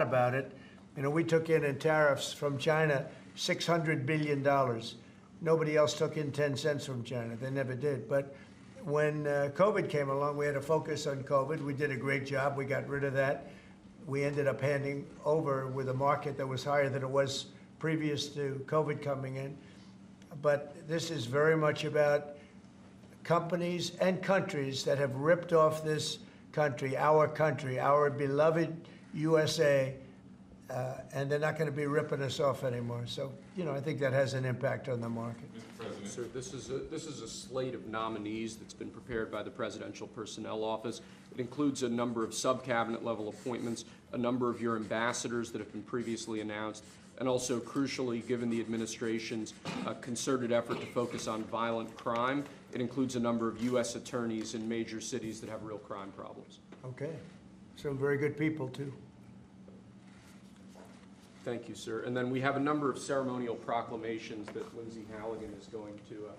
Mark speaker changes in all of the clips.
Speaker 1: about it. You know, we took in tariffs from China $600 billion. Nobody else took in 10 cents from China. They never did. But when COVID came along, we had to focus on COVID. We did a great job. We got rid of that. We ended up handing over with a market that was higher than it was previous to COVID coming in. But this is very much about companies and countries that have ripped off this country, our beloved USA, and they're not going to be ripping us off anymore. So, you know, I think that has an impact on the market.
Speaker 2: Mr. President.
Speaker 3: Sir, this is a slate of nominees that's been prepared by the Presidential Personnel Office. It includes a number of sub-cabinet level appointments, a number of your ambassadors that have been previously announced, and also, crucially, given the administration's concerted effort to focus on violent crime, it includes a number of U.S. attorneys in major cities that have real crime problems.
Speaker 1: Okay. Some very good people, too.
Speaker 3: Thank you, sir. And then we have a number of ceremonial proclamations that Lindsay Halligan is going to.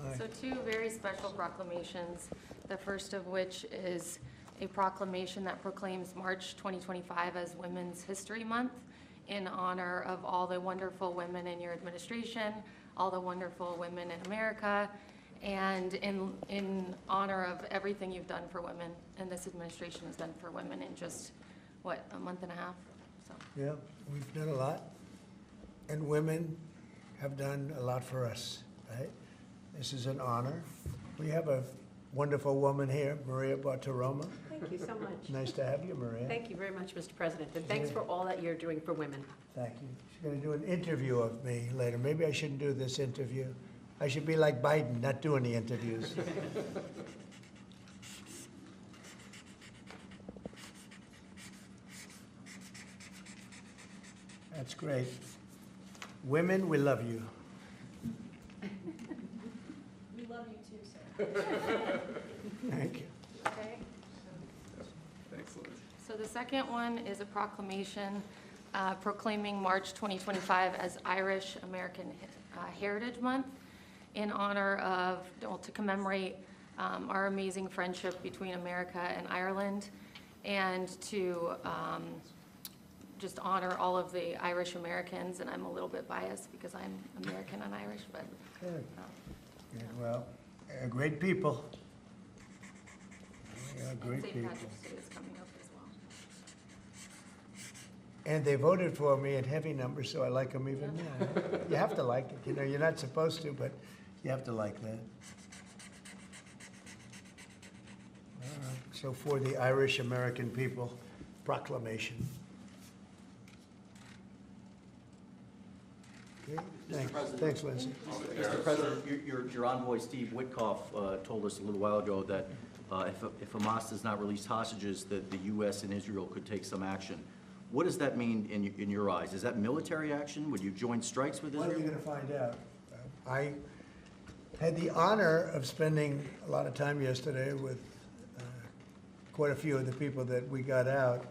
Speaker 1: Aye.
Speaker 4: So two very special proclamations, the first of which is a proclamation that proclaims March 2025 as Women's History Month in honor of all the wonderful women in your administration, all the wonderful women in America, and in honor of everything you've done for women and this administration has done for women in just, what, a month and a half? So.
Speaker 1: Yeah, we've done a lot, and women have done a lot for us, right? This is an honor. We have a wonderful woman here, Maria Bartiromo.
Speaker 5: Thank you so much.
Speaker 1: Nice to have you, Maria.
Speaker 5: Thank you very much, Mr. President, and thanks for all that you're doing for women.
Speaker 1: Thank you. She's going to do an interview of me later. Maybe I shouldn't do this interview. I should be like Biden, not do any interviews. That's great. Women, we love you.
Speaker 4: We love you too, sir.
Speaker 1: Thank you.
Speaker 4: Okay.
Speaker 3: Thanks, Lindsay.
Speaker 4: So the second one is a proclamation proclaiming March 2025 as Irish American Heritage Month in honor of, well, to commemorate our amazing friendship between America and Ireland, and to just honor all of the Irish Americans. And I'm a little bit biased because I'm American and Irish, but
Speaker 1: Good. Good. Well, great people. Yeah, great
Speaker 4: St.
Speaker 1: people.
Speaker 4: Patrick's Day is coming up as well.
Speaker 1: And they voted for me in heavy numbers, so I like them even more. You have to like it. You know, you're not supposed to, but you have to like that. All right. So for the Irish American people, proclamation. Okay. Thanks.
Speaker 6: President.
Speaker 1: Thanks, Lindsay.
Speaker 6: Mr. President, your envoy, Steve Witkoff, told us a little while ago that if Hamas does not release hostages, that the U.S. and Israel could take some action. What does that mean in your eyes? Is that military action? Would you join strikes with
Speaker 1: Well,
Speaker 6: Israel?
Speaker 1: you're going to find out. I had the honor of spending a lot of time yesterday with quite a few of the people that we got out,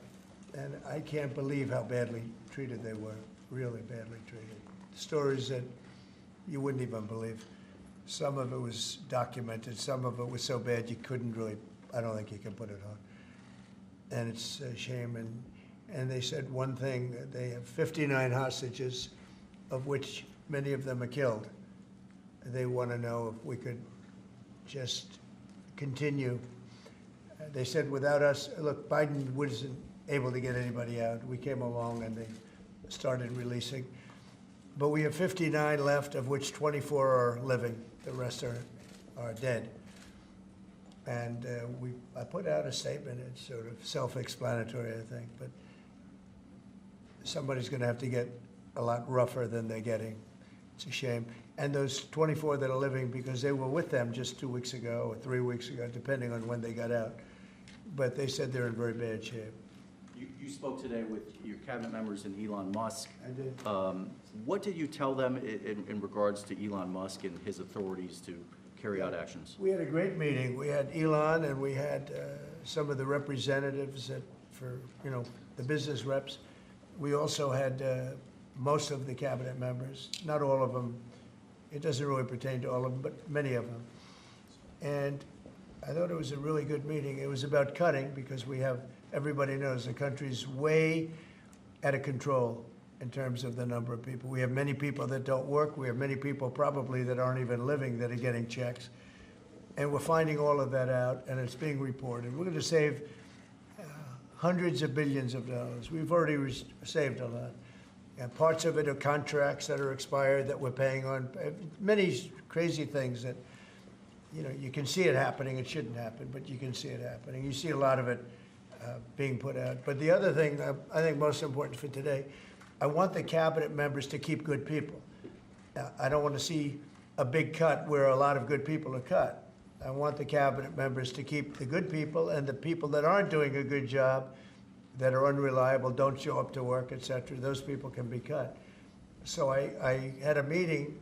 Speaker 1: and I can't believe how badly treated they were, really badly treated. Stories that you wouldn't even believe. Some of it was documented, some of it was so bad you couldn't really, I don't think you can put it on. And it's a shame. And they said one thing, they have 59 hostages, of which many of them are killed. They want to know if we could just continue. They said without us, look, Biden wasn't able to get anybody out. We came along and they started releasing. But we have 59 left, of which 24 are living. The rest are dead. And I put out a statement. It's sort of self-explanatory, I think. But somebody's going to have to get a lot rougher than they're getting. It's a shame. And those 24 that are living, because they were with them just 2 weeks ago or 3 weeks ago, depending on when they got out. But they said they're in very bad shape.
Speaker 6: You spoke today with your cabinet members and Elon Musk.
Speaker 1: I did.
Speaker 6: What did you tell them in regards to Elon Musk and his authorities to carry out actions?
Speaker 1: We had a great meeting. We had Elon and we had some of the representatives for the business reps. We also had most of the cabinet members, not all of them. It doesn't really pertain to all of them, but many of them. And I thought it was a really good meeting. It was about cutting because we have everybody knows the country's way out of control in terms of the number of people. We have many people that don't work. We have many people probably that aren't even living that are getting checks. And we're finding all of that out, and it's being reported. We're going to save hundreds of billions of dollars. We've already saved a lot. And parts of it are contracts that are expired that we're paying on. Many crazy things that, you know, you can see it happening. It shouldn't happen, but you can see it happening. You see a lot of it being put out. But the other thing I think most important for today, I want the cabinet members to keep good people. I don't want to see a big cut where a lot of good people are cut. I want the cabinet members to keep the good people, and the people that aren't doing a good job, that are unreliable, don't show up to work, et cetera, those people can be cut. So I had a meeting,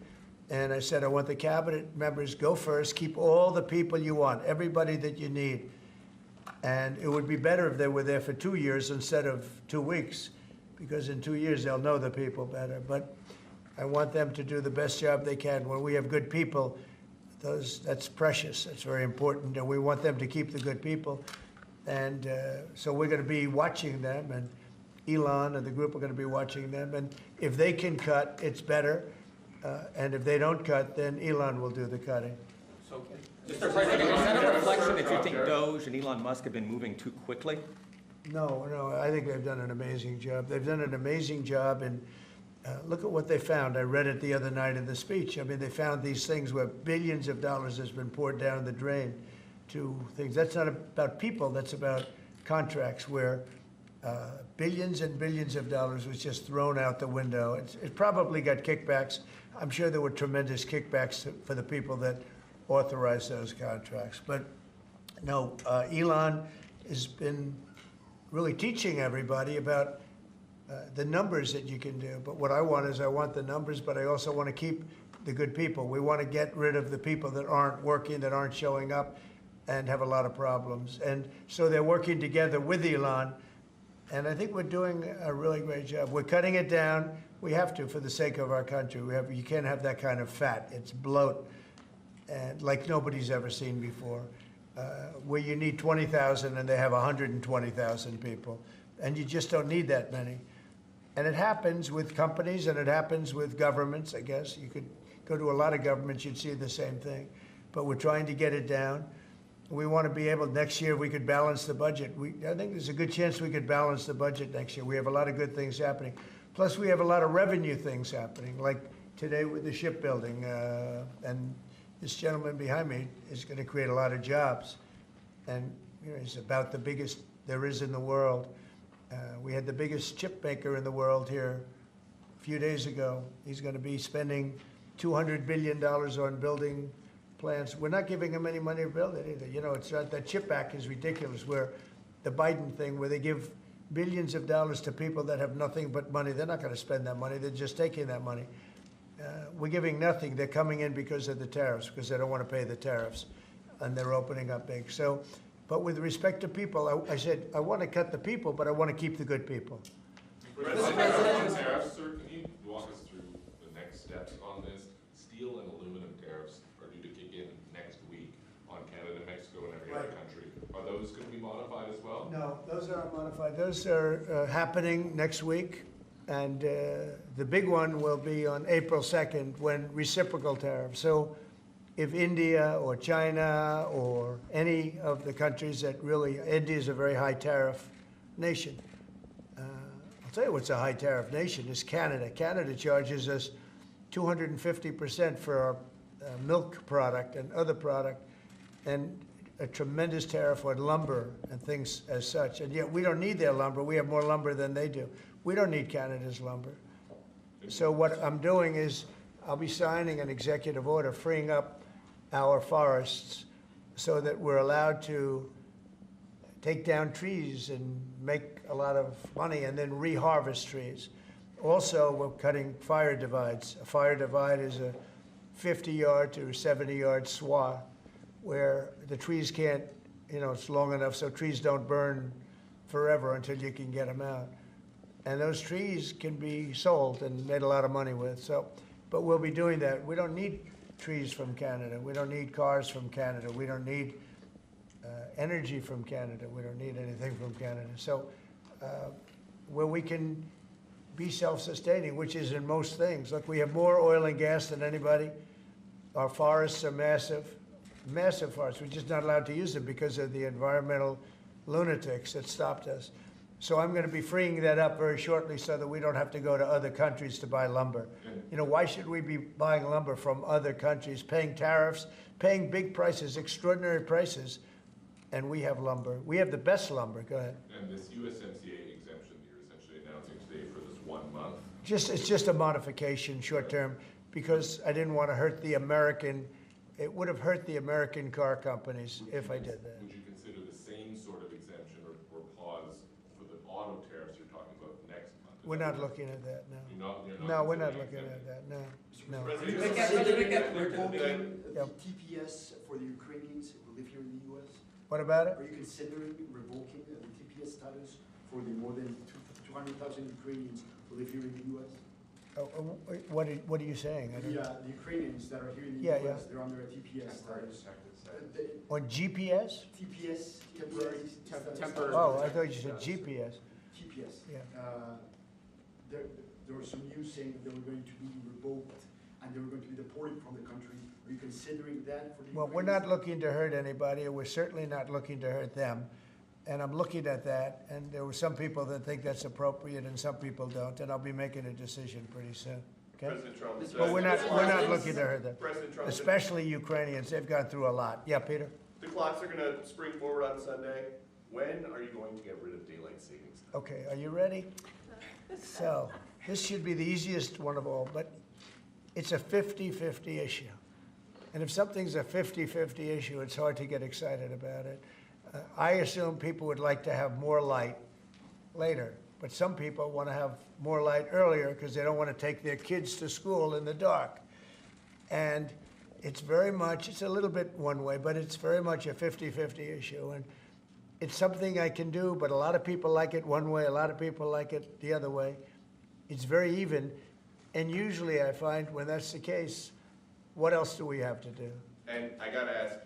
Speaker 1: and I said, I want the cabinet members, go first, keep all the people you want, everybody that you need. And it would be better if they were there for 2 years instead of 2 weeks, because in 2 years, they'll know the people better. But I want them to do the best job they can. When we have good people, that's precious. That's very important, and we want them to keep the good people. And so we're going to be watching them, and Elon and the group are going to be watching them. And if they can cut, it's better. And if they don't cut, then Elon will do the cutting.
Speaker 2: So, Mr. President, is that a reflection that you think DOGE and Elon Musk have been moving too quickly?
Speaker 1: No, I think they've done an amazing job. They've done an amazing job, and look at what they found. I read it the other night in the speech. I mean, they found these things where billions of dollars has been poured down the drain to things. That's not about people, that's about contracts where billions and billions of dollars was just thrown out the window. It probably got kickbacks. I'm sure there were tremendous kickbacks for the people that authorized those contracts. But no, Elon has been really teaching everybody about the numbers that you can do. But what I want is I want the numbers, but I also want to keep the good people. We want to get rid of the people that aren't working, that aren't showing up, and have a lot of problems. And so they're working together with Elon, and I think we're doing a really great job. We're cutting it down. We have to for the sake of our country. You can't have that kind of fat. It's bloat, and like nobody's ever seen before, where you need 20,000 and they have 120,000 people, and you just don't need that many. And it happens with companies, and it happens with governments, I guess. You could go to a lot of governments, you'd see the same thing. But we're trying to get it down. We want to be able, next year, we could balance the budget. I think there's a good chance we could balance the budget next year. We have a lot of good things happening. Plus, we have a lot of revenue things happening, like today with the shipbuilding. And this gentleman behind me is going to create a lot of jobs. And you know, he's about the biggest there is in the world. We had the biggest chip maker in the world here a few days ago. He's going to be spending $200 billion on building plants. We're not giving him any money to build it either. You know, it's not, that chip act is ridiculous, where the Biden thing, where they give billions of dollars to people that have nothing but money. They're not going to spend that money. They're just taking that money. We're giving nothing. They're coming in because of the tariffs, because they don't want to pay the tariffs, and they're opening up big. So, but with respect to people, I said, I want to cut the people, but I want to keep the good people.
Speaker 7: President, tariffs, sir, can you walk us through the next steps on this? Steel and aluminum tariffs are due to kick in next week on Canada, Mexico, and every other country. Are those going to be modified as well?
Speaker 1: No, those aren't modified. Those are happening next week. And the big one will be on April 2nd, when reciprocal tariffs. So if India or China or any of the countries that really, India is a very high tariff nation. I'll tell you what's a high tariff nation is Canada. Canada charges us 250% for our milk product and other product, and a tremendous tariff on lumber and things as such. And yet we don't need their lumber. We have more lumber than they do. We don't need Canada's lumber. So what I'm doing is I'll be signing an executive order freeing up our forests so that we're allowed to take down trees and make a lot of money and then reharvest trees. Also, we're cutting fire divides. A fire divide is a 50-yard to 70-yard swath where the trees can't, you know, it's long enough so trees don't burn forever until you can get them out. And those trees can be sold and made a lot of money with. So, but we'll be doing that. We don't need trees from Canada. We don't need cars from Canada. We don't need energy from Canada. We don't need anything from Canada. So where we can be self-sustaining, which is in most things. Look, we have more oil and gas than anybody. Our forests are massive, massive forests. We're just not allowed to use them because of the environmental lunatics that stopped us. So I'm going to be freeing that up very shortly so that we don't have to go to other countries to buy lumber. You know, why should we be buying lumber from other countries, paying tariffs, paying big prices, extraordinary prices, and we have lumber. We have the best lumber. Go ahead.
Speaker 7: And this USMCA exemption you're essentially announcing today for this 1 month,
Speaker 1: It's just a modification, short term, because I didn't want to hurt the American, it would have hurt the American car companies if I did that.
Speaker 7: would you consider the same sort of exemption or pause for the auto tariffs you're talking about next month? Is
Speaker 1: We're
Speaker 7: that
Speaker 1: not
Speaker 7: what
Speaker 1: looking at that, no.
Speaker 7: you're not
Speaker 1: No, we're not
Speaker 7: considering
Speaker 1: looking at
Speaker 7: exempting?
Speaker 1: that, no, no.
Speaker 7: President,
Speaker 8: Revoking
Speaker 1: Yep.
Speaker 8: the TPS for the Ukrainians who live here in the US?
Speaker 1: What about it?
Speaker 8: Are you considering revoking the TPS status for the more than 200,000 Ukrainians who live here in the US?
Speaker 1: What are you saying? I don't-
Speaker 8: The Ukrainians that are here in the
Speaker 1: Yeah,
Speaker 8: US,
Speaker 1: yeah.
Speaker 8: they're under a TPS status. The
Speaker 1: On GPS?
Speaker 8: TPS, temporary.
Speaker 3: temporary.
Speaker 1: Oh, I thought you said GPS.
Speaker 8: TPS.
Speaker 1: Yeah.
Speaker 8: There was some news saying that they were going to be revoked and they were going to be deported from the country. Are you considering that for the
Speaker 1: Well, we're
Speaker 8: Ukrainians?
Speaker 1: not looking to hurt anybody, and we're certainly not looking to hurt them. And I'm looking at that, and there were some people that think that's appropriate and some people don't, and I'll be making a decision pretty soon, okay?
Speaker 7: President Trump said.
Speaker 1: But we're not looking to hurt them,
Speaker 9: President Trump said
Speaker 1: especially Ukrainians. They've gone through a lot. Yeah, Peter?
Speaker 9: the clocks are gonna spring forward on Sunday. When are you going to get rid of daylight savings time?
Speaker 1: Okay, are you ready? So, this should be the easiest one of all, but it's a 50-50 issue. And if something's a 50-50 issue, it's hard to get excited about it. I assume people would like to have more light later, but some people want to have more light earlier because they don't want to take their kids to school in the dark. And it's very much, it's a little bit one way, but it's very much a 50-50 issue. And it's something I can do, but a lot of people like it one way, a lot of people like it the other way. It's very even, and usually I find when that's the case, what else do we have to do?
Speaker 9: And I gotta ask,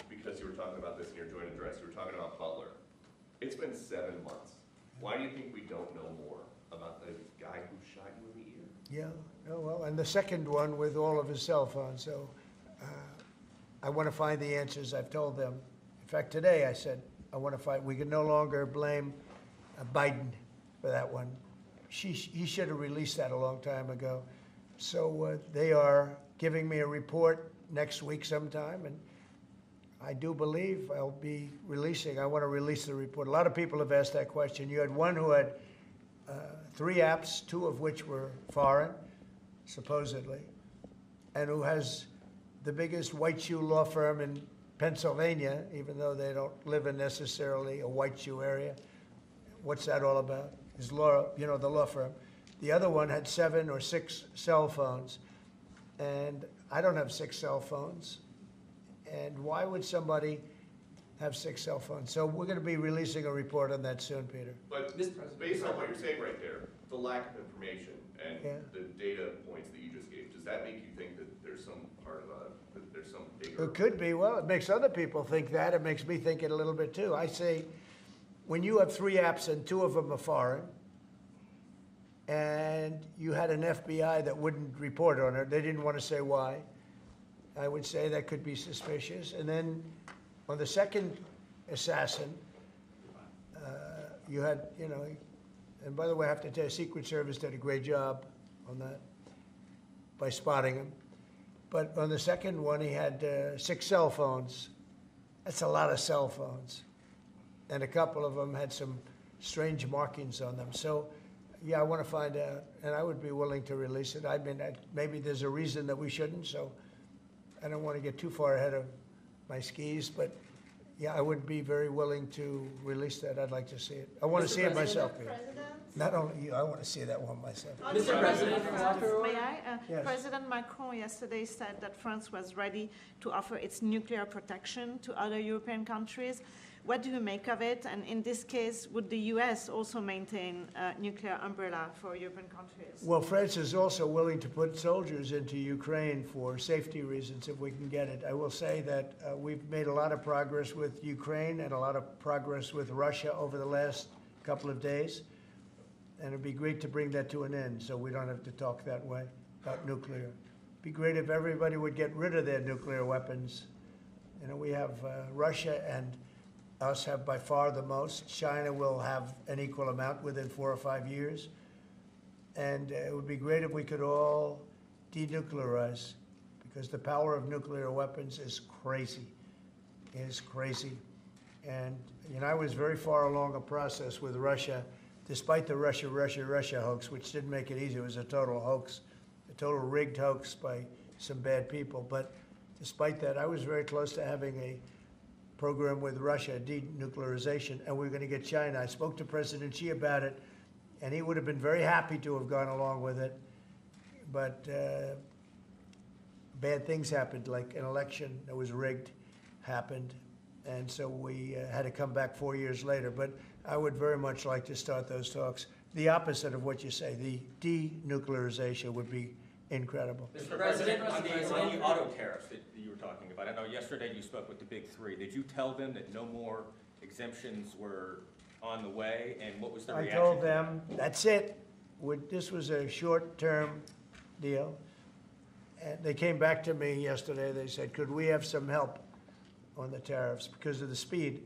Speaker 9: because you were talking about this in your joint address, you were talking about Butler. It's been 7 months. Why do you think we don't know more about the guy who shot you in the ear?
Speaker 1: Yeah, oh, well, and the second one with all of his cell phones, so I want to find the answers. I've told them. In fact, today I said, I want to find, we can no longer blame Biden for that one. He should have released that a long time ago. So they are giving me a report next week sometime, and I do believe I'll be releasing, I want to release the report. A lot of people have asked that question. You had one who had 3 apps, 2 of which were foreign, supposedly, and who has the biggest white shoe law firm in Pennsylvania, even though they don't live in necessarily a white shoe area. What's that all about? His law, you know, the law firm. The other one had 7 or 6 cell phones, and I don't have 6 cell phones. And why would somebody have 6 cell phones? So we're going to be releasing a report on that soon, Peter.
Speaker 9: But based on what you're saying right there, the lack of information and
Speaker 1: Yeah.
Speaker 9: the data points that you just gave, does that make you think that there's some part of that there's some bigger?
Speaker 1: It could be. Well, it makes other people think that. It makes me think it a little bit too. I say, when you have 3 apps and 2 of them are foreign, and you had an FBI that wouldn't report on it, they didn't want to say why, I would say that could be suspicious. And then on the second assassin, you had, you know, and by the way, I have to tell you, Secret Service did a great job on that by spotting him. But on the second one, he had 6 cell phones. That's a lot of cell phones. And a couple of them had some strange markings on them. So, yeah, I want to find out, and I would be willing to release it. I mean, maybe there's a reason that we shouldn't, so I don't want to get too far ahead of my skis, but yeah, I would be very willing to release that. I'd like to see it. I want to see it myself, Peter. Not only you, I want to see that one myself.
Speaker 5: Mr. President,
Speaker 10: May I?
Speaker 1: Yes.
Speaker 10: President Macron yesterday said that France was ready to offer its nuclear protection to other European countries. what do you make of it? And in this case, would the US also maintain a nuclear umbrella for European countries?
Speaker 1: Well, France is also willing to put soldiers into Ukraine for safety reasons if we can get it. I will say that we've made a lot of progress with Ukraine and a lot of progress with Russia over the last couple of days. And it'd be great to bring that to an end so we don't have to talk that way about nuclear. It'd be great if everybody would get rid of their nuclear weapons. You know, we have Russia and us have by far the most. China will have an equal amount within 4 or 5 years. And it would be great if we could all denuclearize, because the power of nuclear weapons is crazy. It is crazy. And, you know, I was very far along a process with Russia, despite the Russia hoax, which didn't make it easy. It was a total hoax, a total rigged hoax by some bad people. But despite that, I was very close to having a program with Russia, denuclearization, and we were going to get China. I spoke to President Xi about it, and he would have been very happy to have gone along with it. But bad things happened, like an election that was rigged happened, and so we had to come back 4 years later. But I would very much like to start those talks. The opposite of what you say, the denuclearization would be incredible.
Speaker 2: Mr. President, on the auto tariffs that you were talking about, I know yesterday you spoke with the big three. Did you tell them that no more exemptions were on the way, and what was the
Speaker 1: I
Speaker 2: reaction?
Speaker 1: told them, that's it. This was a short-term deal. And they came back to me yesterday. They said, could we have some help on the tariffs because of the speed?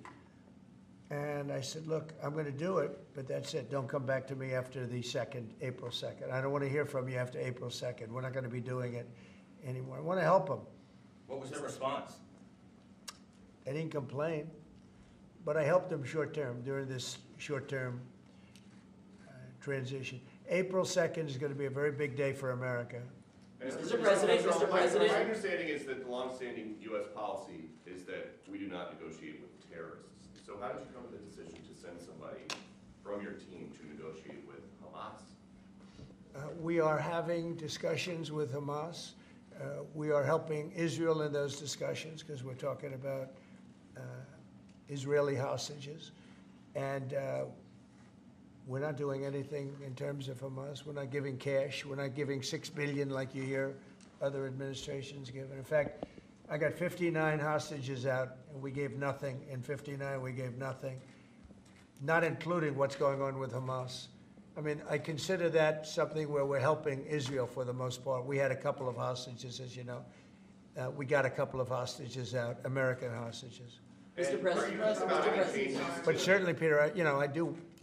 Speaker 1: And I said, look, I'm going to do it, but that's it. Don't come back to me after the April 2nd. I don't want to hear from you after April 2nd. We're not going to be doing it anymore. I want to help them.
Speaker 2: What was the response?
Speaker 1: They didn't complain, but I helped them short-term during this short-term transition. April 2nd is going to be a very big day for America.
Speaker 9: Mr. President, my understanding is that the longstanding U.S. policy is that we do not negotiate with terrorists. So how did you come to the decision to send somebody from your team to negotiate with Hamas?
Speaker 1: We are having discussions with Hamas. We are helping Israel in those discussions because we're talking about Israeli hostages. And we're not doing anything in terms of Hamas. We're not giving cash. We're not giving $6 billion like you hear other administrations give. In fact, I got 59 hostages out, and we gave nothing. In 59, we gave nothing, not including what's going on with Hamas. I mean, I consider that something where we're helping Israel for the most part. We had a couple of hostages, as you know. We got a couple of hostages out, American hostages.
Speaker 9: Mr. President,
Speaker 1: But certainly, Peter, you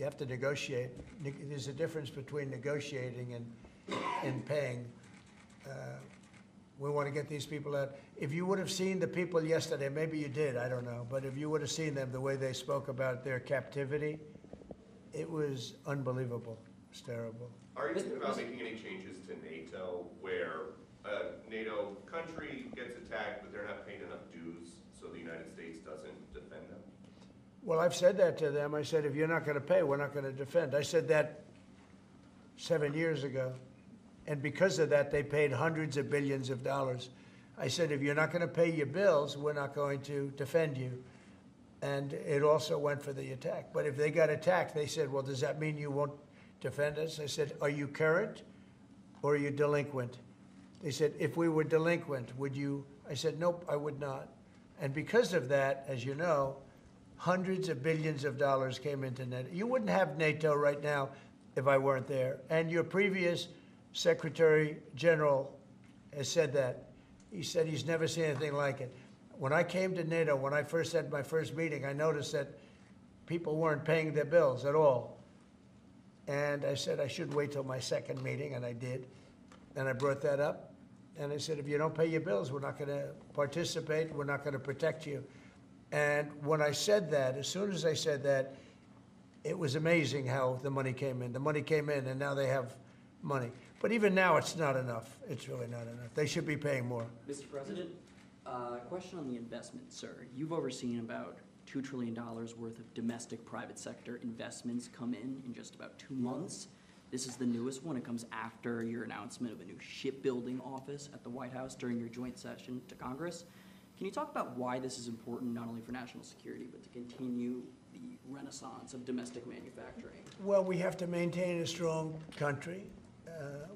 Speaker 1: have to negotiate. There's a difference between negotiating and paying. We want to get these people out. If you would have seen the people yesterday, maybe you did, I don't know, but if you would have seen them, the way they spoke about their captivity, it was unbelievable. It was terrible.
Speaker 9: Are you thinking about making any changes to NATO where a NATO country gets attacked, but they're not paying enough dues, so the United States doesn't defend them?
Speaker 1: Well, I've said that to them. I said, if you're not going to pay, we're not going to defend. I said that 7 years ago. And because of that, they paid hundreds of billions of dollars. I said, if you're not going to pay your bills, we're not going to defend you. And it also went for the attack. But if they got attacked, they said, well, does that mean you won't defend us? I said, are you current or are you delinquent? They said, if we were delinquent, would you? I said, nope, I would not. And because of that, as you know, hundreds of billions of dollars came into NATO. You wouldn't have NATO right now if I weren't there. And your previous Secretary General has said that. He said he's never seen anything like it. When I came to NATO, when I first had my first meeting, I noticed that people weren't paying their bills at all. And I said I should wait till my second meeting, and I did. And I brought that up. And I said, if you don't pay your bills, we're not going to participate. We're not going to protect you. And when I said that, as soon as I said that, it was amazing how the money came in. The money came in, and now they have money. But even now, it's not enough. It's really not enough. They should be paying more.
Speaker 11: Mr. President, question on the investment, sir. You've overseen about $2 trillion worth of domestic private sector investments come in just about 2 months. This is the newest one. It comes after your announcement of a new shipbuilding office at the White House during your joint session to Congress. Can you talk about why this is important, not only for national security, but to continue the renaissance of domestic manufacturing?
Speaker 1: Well, we have to maintain a strong country.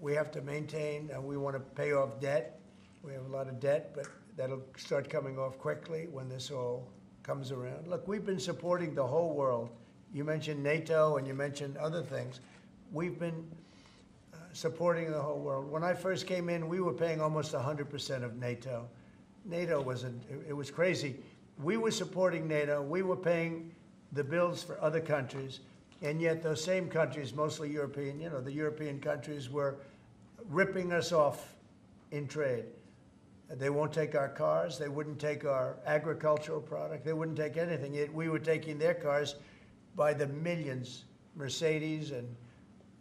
Speaker 1: We have to maintain, we want to pay off debt. We have a lot of debt, but that'll start coming off quickly when this all comes around. Look, we've been supporting the whole world. You mentioned NATO and you mentioned other things. We've been supporting the whole world. When I first came in, we were paying almost 100% of NATO. NATO it was crazy. We were supporting NATO. We were paying the bills for other countries. And yet those same countries, mostly European, the European countries were ripping us off in trade. They won't take our cars. They wouldn't take our agricultural product. They wouldn't take anything. Yet we were taking their cars by the millions, Mercedes and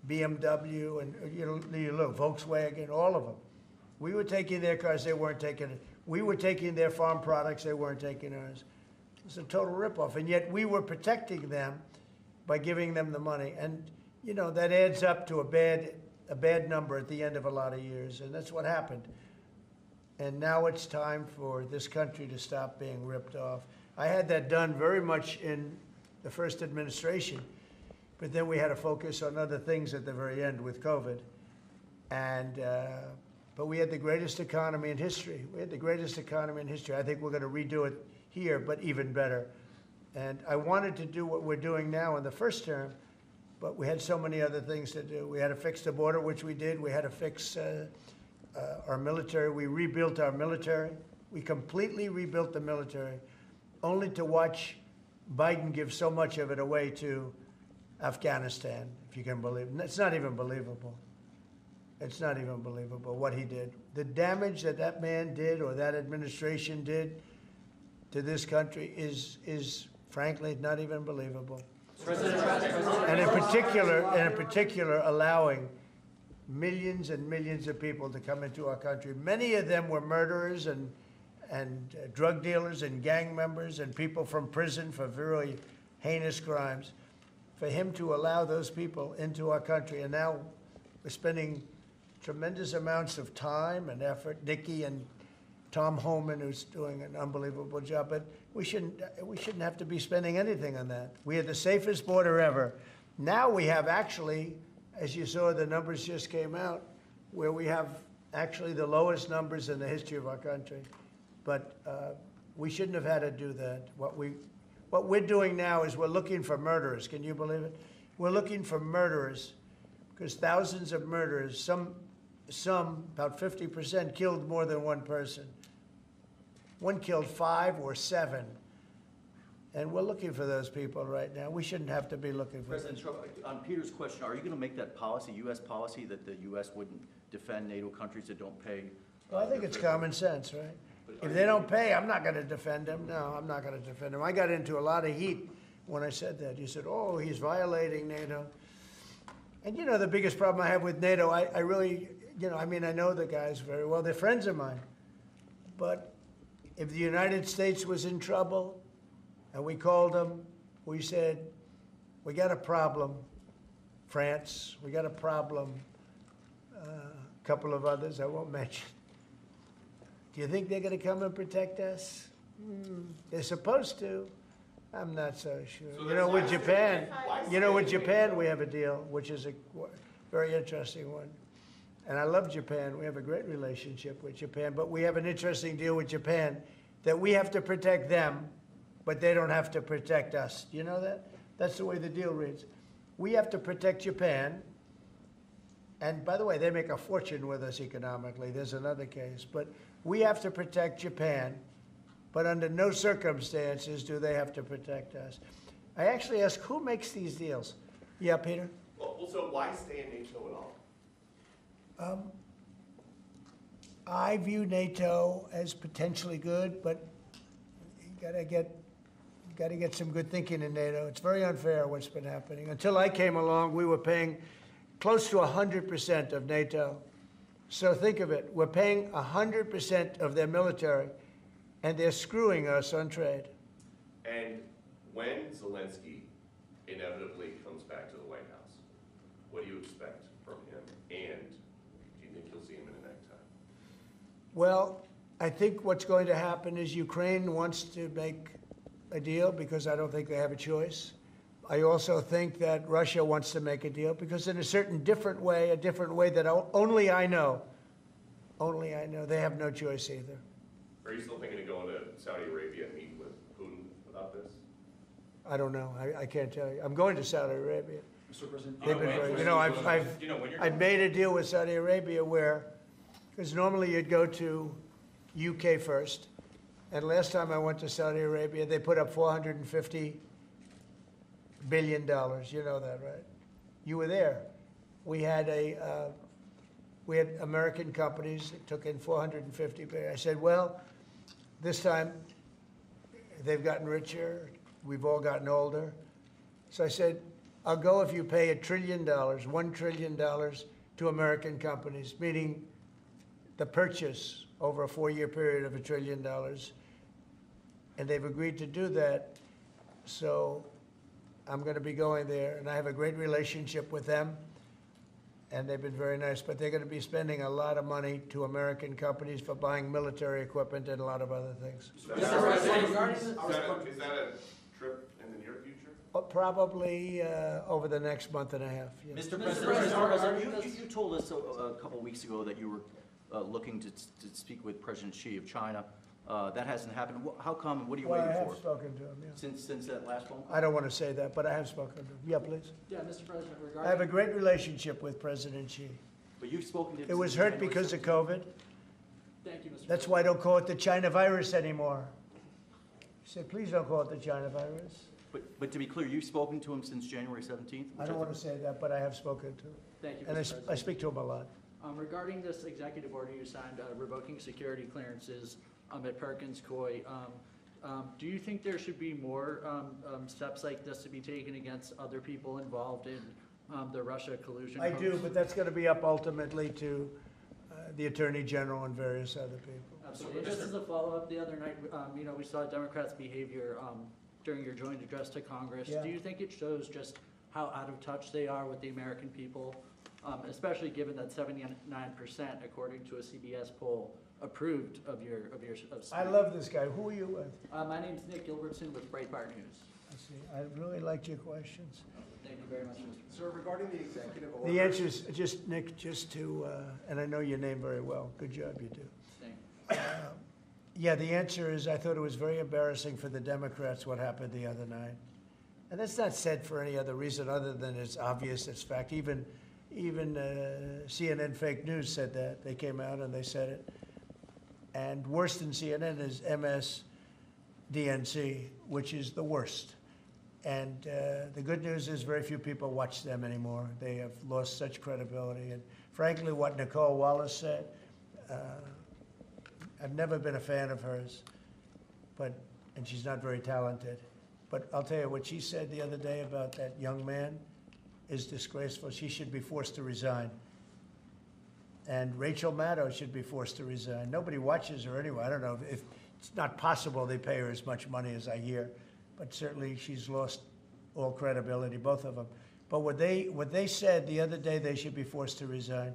Speaker 1: BMW and you look, Volkswagen, all of them. We were taking their cars. They weren't taking it. We were taking their farm products. They weren't taking ours. It was a total ripoff. And yet we were protecting them by giving them the money. And, that adds up to a bad number at the end of a lot of years. And that's what happened. And now it's time for this country to stop being ripped off. I had that done very much in the first administration, but then we had to focus on other things at the very end with COVID. And, but we had the greatest economy in history. We had the greatest economy in history. I think we're going to redo it here, but even better. And I wanted to do what we're doing now in the first term, but we had so many other things to do. We had to fix the border, which we did. We had to fix our military. We rebuilt our military. We completely rebuilt the military, only to watch Biden give so much of it away to Afghanistan, if you can believe it. It's not even believable. It's not even believable what he did. The damage that man did or that administration did to this country is frankly not even believable. And in particular, allowing millions and millions of people to come into our country. Many of them were murderers and drug dealers and gang members and people from prison for very heinous crimes. For him to allow those people into our country, and now we're spending tremendous amounts of time and effort. Nikki and Tom Homan, who's doing an unbelievable job, but we shouldn't have to be spending anything on that. We had the safest border ever. Now we have actually, as you saw, the numbers just came out, where we have actually the lowest numbers in the history of our country. But we shouldn't have had to do that. What we're doing now is we're looking for murderers. Can you believe it? We're looking for murderers because thousands of murderers, some about 50%, killed more than one person. One killed 5 or 7. And we're looking for those people right now. We shouldn't have to be looking for them.
Speaker 6: President Trump, on Peter's question, are you going to make that policy, U.S. policy, that the U.S. wouldn't defend NATO countries that don't pay?
Speaker 1: Well, I think it's common sense, right? If they don't pay, I'm not going to defend them. No, I'm not going to defend them. I got into a lot of heat when I said that. You said, oh, he's violating NATO. And, the biggest problem I have with NATO, I really, I know the guys very well. They're friends of mine. But if the United States was in trouble and we called them, we said, we got a problem, France. We got a problem, a couple of others I won't mention. Do you think they're going to come and protect us? They're supposed to. I'm not so sure.
Speaker 7: So
Speaker 1: With Japan, with Japan we have a deal, which is a very interesting one. And I love Japan. We have a great relationship with Japan, but we have an interesting deal with Japan that we have to protect them, but they don't have to protect us. Do you know that? That's the way the deal reads. We have to protect Japan. And by the way, they make a fortune with us economically. There's another case. But we have to protect Japan, but under no circumstances do they have to protect us. I actually asked, who makes these deals? Yeah, Peter?
Speaker 9: Well, so why stay in NATO at all?
Speaker 1: I view NATO as potentially good, but you gotta get some good thinking in NATO. It's very unfair what's been happening. Until I came along, we were paying close to 100% of NATO. So think of it. We're paying 100% of their military, and they're screwing us on trade.
Speaker 9: And when Zelensky inevitably comes back to the White House, what do you expect from him? And do you think you'll see him in the next time?
Speaker 1: Well, I think what's going to happen is Ukraine wants to make a deal because I don't think they have a choice. I also think that Russia wants to make a deal because in a certain different way that only I know, they have no choice either.
Speaker 9: Are you still thinking of going to Saudi Arabia and meeting with Putin about this?
Speaker 1: I don't know. I can't tell you. I'm going to Saudi Arabia.
Speaker 8: Mr. President.
Speaker 1: They've been very, I've made a deal with Saudi Arabia where, because normally you'd go to UK first, and last time I went to Saudi Arabia, they put up $450 billion. You know that, right? You were there. We had American companies that took in $450 billion. I said, well, this time they've gotten richer. We've all gotten older. So I said, I'll go if you pay $1 trillion, $1 trillion to American companies, meaning the purchase over a 4-year period of $1 trillion. And they've agreed to do that. So I'm going to be going there, and I have a great relationship with them, and they've been very nice. But they're going to be spending a lot of money to American companies for buying military equipment and a lot of other things.
Speaker 9: Is that a trip in the near future?
Speaker 1: Probably over the next month and a half. Yeah.
Speaker 6: Mr. President, you told us a couple weeks ago that you were looking to speak with President Xi of China. That hasn't happened. How come? What are you
Speaker 1: Well,
Speaker 6: waiting
Speaker 1: I have
Speaker 6: for?
Speaker 1: spoken to him, yeah.
Speaker 6: Since that last phone call?
Speaker 1: I don't want to say that, but I have spoken to him. Yeah, please.
Speaker 11: Yeah, Mr. President,
Speaker 1: I have a great relationship with President Xi.
Speaker 6: But you've spoken to him.
Speaker 1: It was
Speaker 6: since
Speaker 1: hurt
Speaker 6: January
Speaker 1: because of
Speaker 6: 17th.
Speaker 1: COVID.
Speaker 11: Thank you, Mr.
Speaker 1: That's why I don't call it the China virus anymore. He said, please don't call it the China virus.
Speaker 6: But to be clear, you've spoken to him since January 17th?
Speaker 1: I don't want to say that, but I have spoken to him.
Speaker 11: Thank you,
Speaker 1: And
Speaker 11: Mr.
Speaker 1: I
Speaker 11: President.
Speaker 1: speak to him a lot.
Speaker 11: Regarding this executive order you signed revoking security clearances at Perkins Coie, do you think there should be more steps like this to be taken against other people involved in the Russia collusion?
Speaker 1: I do, but that's going to be up ultimately to the Attorney General and various other people.
Speaker 11: Absolutely. Just as a follow-up, the other night, we saw Democrats' behavior during your joint address to Congress.
Speaker 1: Yeah.
Speaker 11: Do you think it shows just how out of touch they are with the American people, especially given that 79%, according to a CBS poll, approved of your speech?
Speaker 1: I love this guy. Who are you with?
Speaker 11: My name's Nick Gilbertson with Breitbart News.
Speaker 1: I see. I really liked your questions.
Speaker 11: Thank you very much, Mr.
Speaker 8: Sir, regarding the executive order.
Speaker 1: The answer is just, Nick, just to, and I know your name very well. Good job, you do.
Speaker 11: Thank you.
Speaker 1: Yeah, the answer is I thought it was very embarrassing for the Democrats what happened the other night. And that's not said for any other reason other than it's obvious, it's fact. Even CNN fake news said that. They came out and they said it. And worse than CNN is MSDNC, which is the worst. And the good news is very few people watch them anymore. They have lost such credibility. And frankly, what Nicole Wallace said, I've never been a fan of hers, and she's not very talented. But I'll tell you, what she said the other day about that young man is disgraceful. She should be forced to resign. And Rachel Maddow should be forced to resign. Nobody watches her anyway. I don't know if it's not possible they pay her as much money as I hear, but certainly she's lost all credibility, both of them. But what they said the other day, they should be forced to resign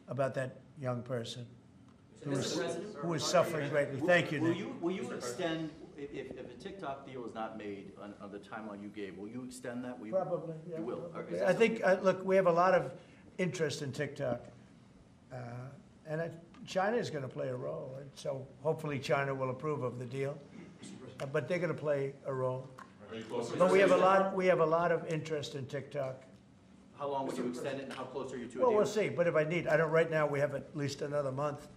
Speaker 1: about that young person who is suffering greatly. Thank you, Nick.
Speaker 6: Will you extend, if a TikTok deal is not made on the timeline you gave, will you extend that?
Speaker 1: Probably, yeah.
Speaker 6: You will.
Speaker 1: Probably.
Speaker 6: Is that
Speaker 1: I think, look, we have a lot of interest in TikTok. And China is going to play a role. And so hopefully China will approve of the deal. But they're going to play a role.
Speaker 7: Are you closer?
Speaker 1: But we have a lot of interest in TikTok.
Speaker 6: How long will you extend it and how close are you to a deal?
Speaker 1: Well, we'll see. But if I need, right now we have at least another month,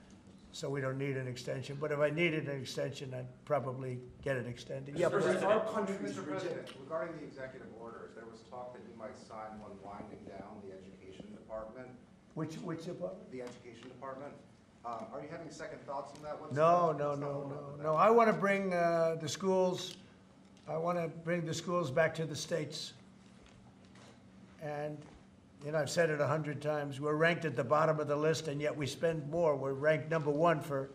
Speaker 1: so we don't need an extension. But if I needed an extension, I'd probably get it extended. Yeah,
Speaker 8: Mr.
Speaker 1: but
Speaker 8: President, our country's
Speaker 12: Mr. President, regarding the executive orders, there was talk that you might sign one winding down the education department,
Speaker 1: which department?
Speaker 12: the education department. Are you having second thoughts on that?
Speaker 1: No. I want to bring the schools. I want to bring the schools back to the states. And I've said it 100 times. We're ranked at the bottom of the list, and yet we spend more. We're ranked #1 for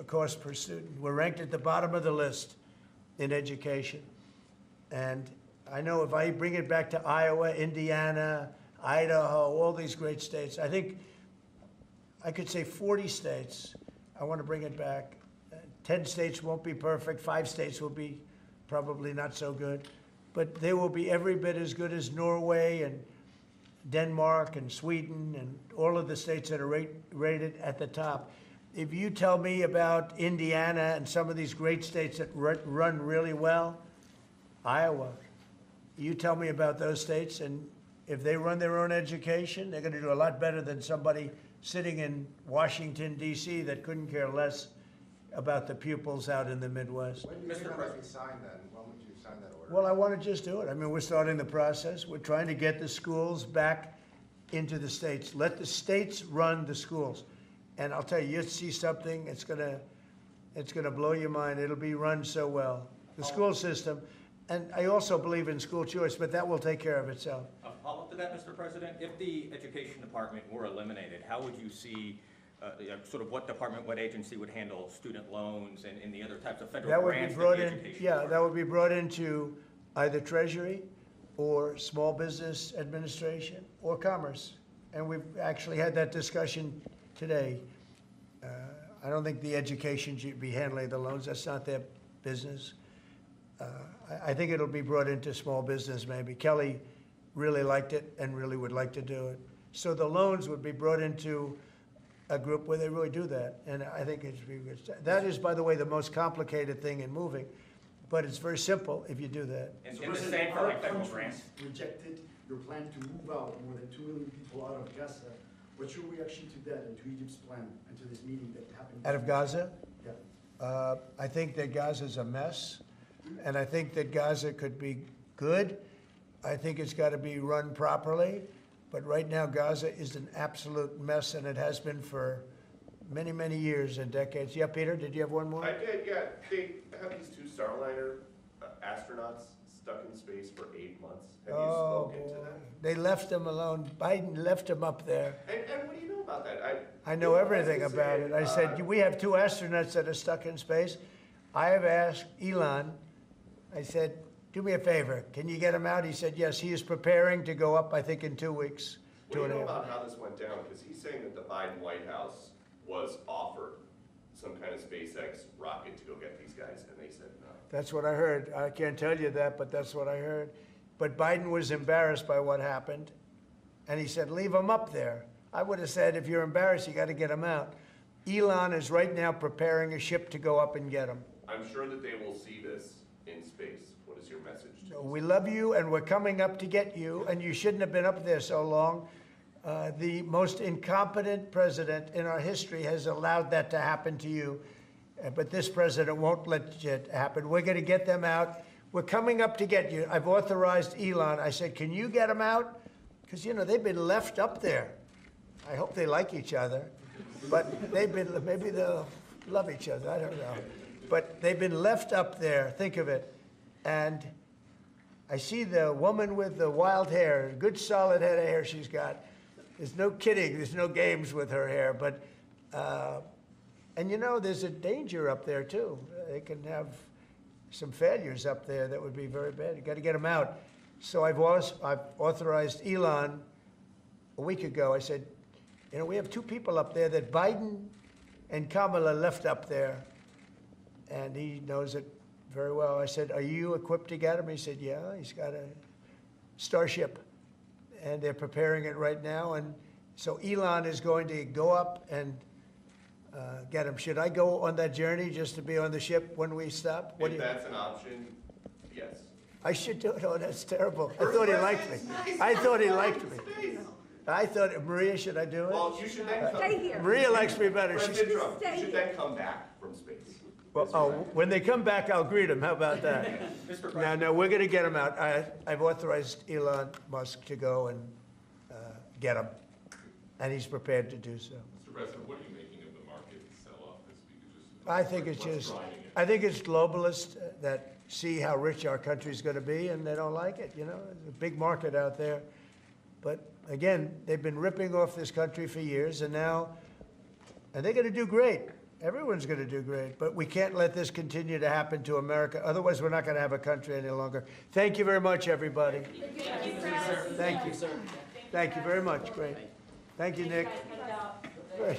Speaker 1: cost per student. We're ranked at the bottom of the list in education. And I know if I bring it back to Iowa, Indiana, Idaho, all these great states, I think I could say 40 states I want to bring it back. 10 states won't be perfect, 5 states will be probably not so good, but they will be every bit as good as Norway and Denmark and Sweden and all of the states that are rated at the top. If you tell me about Indiana and some of these great states that run really well, Iowa, you tell me about those states, and if they run their own education, they're going to do a lot better than somebody sitting in Washington, D.C. that couldn't care less about the pupils out in the Midwest.
Speaker 12: When do you think that might be signed then? When would you sign that order?
Speaker 1: Well, I want to just do it. I mean, we're starting the process. We're trying to get the schools back into the states. Let the states run the schools. And I'll tell you, you'll see something, it's gonna blow your mind. It'll be run so well. The school system, and I also believe in school choice, but that will take care of itself.
Speaker 2: A follow-up to that, Mr. President, if the education department were eliminated, how would you see, sort of what department, what agency would handle student loans and the other types of
Speaker 1: That
Speaker 2: federal
Speaker 1: would be
Speaker 2: grants that
Speaker 1: brought
Speaker 2: the
Speaker 1: in,
Speaker 2: education
Speaker 1: yeah, that
Speaker 2: department?
Speaker 1: would be brought into either Treasury or Small Business Administration or Commerce. And we've actually had that discussion today. I don't think the education should be handling the loans. That's not their business. I think it'll be brought into small business maybe. Kelly really liked it and really would like to do it. So the loans would be brought into a group where they really do that. And I think it's, that is, by the way, the most complicated thing in moving, but it's very simple if you do that.
Speaker 2: And
Speaker 8: So
Speaker 2: the
Speaker 8: President,
Speaker 2: same for
Speaker 8: our
Speaker 2: like federal
Speaker 8: countries
Speaker 2: grants?
Speaker 8: rejected your plan to move out more than 2 million people out of Gaza. What's your reaction to that and to Egypt's plan and to this meeting that happened?
Speaker 1: Out of Gaza?
Speaker 8: Yeah.
Speaker 1: I think that Gaza's a mess, and I think that Gaza could be good. I think it's got to be run properly, but right now Gaza is an absolute mess, and it has been for many, many years and decades. Yeah, Peter, did you have one more?
Speaker 9: I did, yeah. They have these 2 Starliner astronauts stuck in space for 8 months. Have you
Speaker 1: Oh,
Speaker 9: spoken to
Speaker 1: boy.
Speaker 9: them?
Speaker 1: They left them alone. Biden left them up there.
Speaker 9: And what do you know about that?
Speaker 1: I know everything about it. I said, we have 2 astronauts that are stuck in space. I have asked Elon, I said, do me a favor, can you get him out? He said, yes, he is preparing to go up, I think, in 2 weeks.
Speaker 9: What do you know
Speaker 1: 2.5.
Speaker 9: about how this went down? Because he's saying that the Biden White House was offered some kind of SpaceX rocket to go get these guys, and they said no.
Speaker 1: That's what I heard. I can't tell you that, but that's what I heard. But Biden was embarrassed by what happened, and he said, leave him up there. I would have said, if you're embarrassed, you got to get him out. Elon is right now preparing a ship to go up and get him.
Speaker 9: I'm sure that they will see this in space. What is your message to
Speaker 1: So
Speaker 9: them?
Speaker 1: we love you, and we're coming up to get you, and you shouldn't have been up there so long. The most incompetent president in our history has allowed that to happen to you, but this president won't let it happen. We're going to get them out. We're coming up to get you. I've authorized Elon. I said, can you get them out? Because, you know, they've been left up there. I hope they like each other, but they've been, maybe they'll love each other. I don't know. But they've been left up there. Think of it. And I see the woman with the wild hair, good solid head of hair she's got. There's no kidding, there's no games with her hair, but, and you know, there's a danger up there too. They can have some failures up there that would be very bad. You got to get them out. So I've authorized Elon a week ago. I said, you know, we have 2 people up there that Biden and Kamala left up there, and he knows it very well. I said, are you equipped to get him? He said, yeah, he's got a Starship, and they're preparing it right now. And so Elon is going to go up and get him. Should I go on that journey just to be on the ship when we stop? What do
Speaker 9: If
Speaker 1: you?
Speaker 9: that's an option, yes.
Speaker 1: I should do it. Oh, that's terrible. I thought he liked me. I thought he liked me. I thought, Maria, should I do it?
Speaker 9: Well, you should then come.
Speaker 5: Stay here.
Speaker 1: Maria likes me better. She's,
Speaker 9: President Trump, you should then come back from space.
Speaker 1: well, oh, when they come back, I'll greet them. How about that?
Speaker 2: Mr.
Speaker 1: No,
Speaker 2: President,
Speaker 1: no, we're going to get him out. I've authorized Elon Musk to go and get him, and he's prepared to do so.
Speaker 7: Mr. President, what are you making of the market sell-off this week?
Speaker 1: I think it's
Speaker 7: What's
Speaker 1: just,
Speaker 7: driving it?
Speaker 1: I think it's globalists that see how rich our country's going to be, and they don't like it, you know? There's a big market out there. But again, they've been ripping off this country for years, and now, and they're going to do great. Everyone's going to do great, but we can't let this continue to happen to America. Otherwise, we're not going to have a country any longer. Thank you very much, everybody. Thank you, sir. Thank you very much. Great. Thank you, Nick. Great.